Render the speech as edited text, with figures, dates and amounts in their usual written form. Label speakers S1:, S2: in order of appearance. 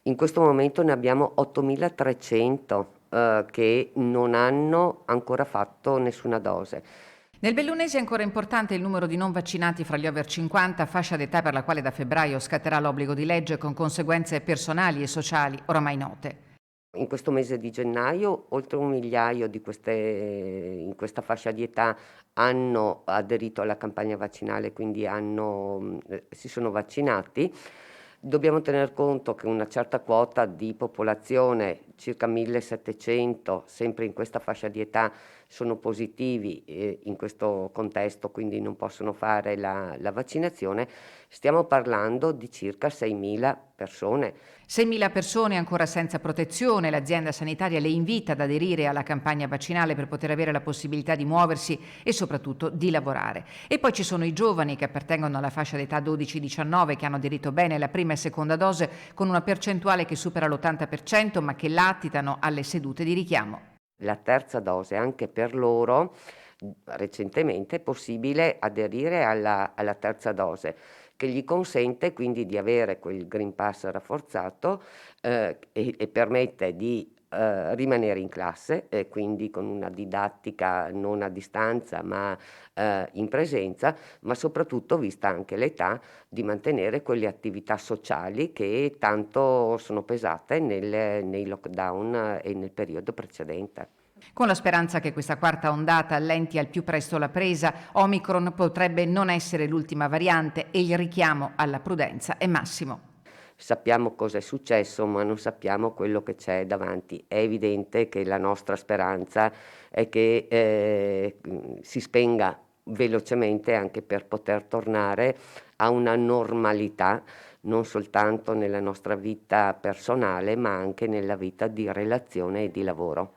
S1: In questo momento ne abbiamo 8.300 che non hanno ancora fatto nessuna dose.
S2: Nel Bellunese è ancora importante il numero di non vaccinati fra gli over 50, fascia d'età per la quale da febbraio scatterà l'obbligo di legge con conseguenze personali e sociali oramai note.
S1: In questo mese di gennaio oltre 1 migliaio in questa fascia di età hanno aderito alla campagna vaccinale, quindi si sono vaccinati. Dobbiamo tener conto che una certa quota di popolazione, circa 1.700, sempre in questa fascia di età, sono positivi in questo contesto, quindi non possono fare la vaccinazione. Stiamo parlando di circa 6.000 persone.
S2: 6.000 persone ancora senza protezione, l'azienda sanitaria le invita ad aderire alla campagna vaccinale per poter avere la possibilità di muoversi e soprattutto di lavorare. E poi ci sono i giovani che appartengono alla fascia d'età 12-19 che hanno aderito bene alla prima e seconda dose con una percentuale che supera l'80% ma che latitano alle sedute di richiamo.
S1: La terza dose anche per loro, recentemente è possibile aderire alla terza dose, che gli consente quindi di avere quel Green Pass rafforzato e permette di rimanere in classe, quindi con una didattica non a distanza ma in presenza, ma soprattutto, vista anche l'età, di mantenere quelle attività sociali che tanto sono pesate nei lockdown e nel periodo precedente.
S2: Con la speranza che questa quarta ondata allenti al più presto la presa, Omicron potrebbe non essere l'ultima variante e il richiamo alla prudenza è massimo.
S1: Sappiamo cosa è successo, ma non sappiamo quello che c'è davanti. È evidente che la nostra speranza è che si spenga velocemente anche per poter tornare a una normalità, non soltanto nella nostra vita personale, ma anche nella vita di relazione e di lavoro.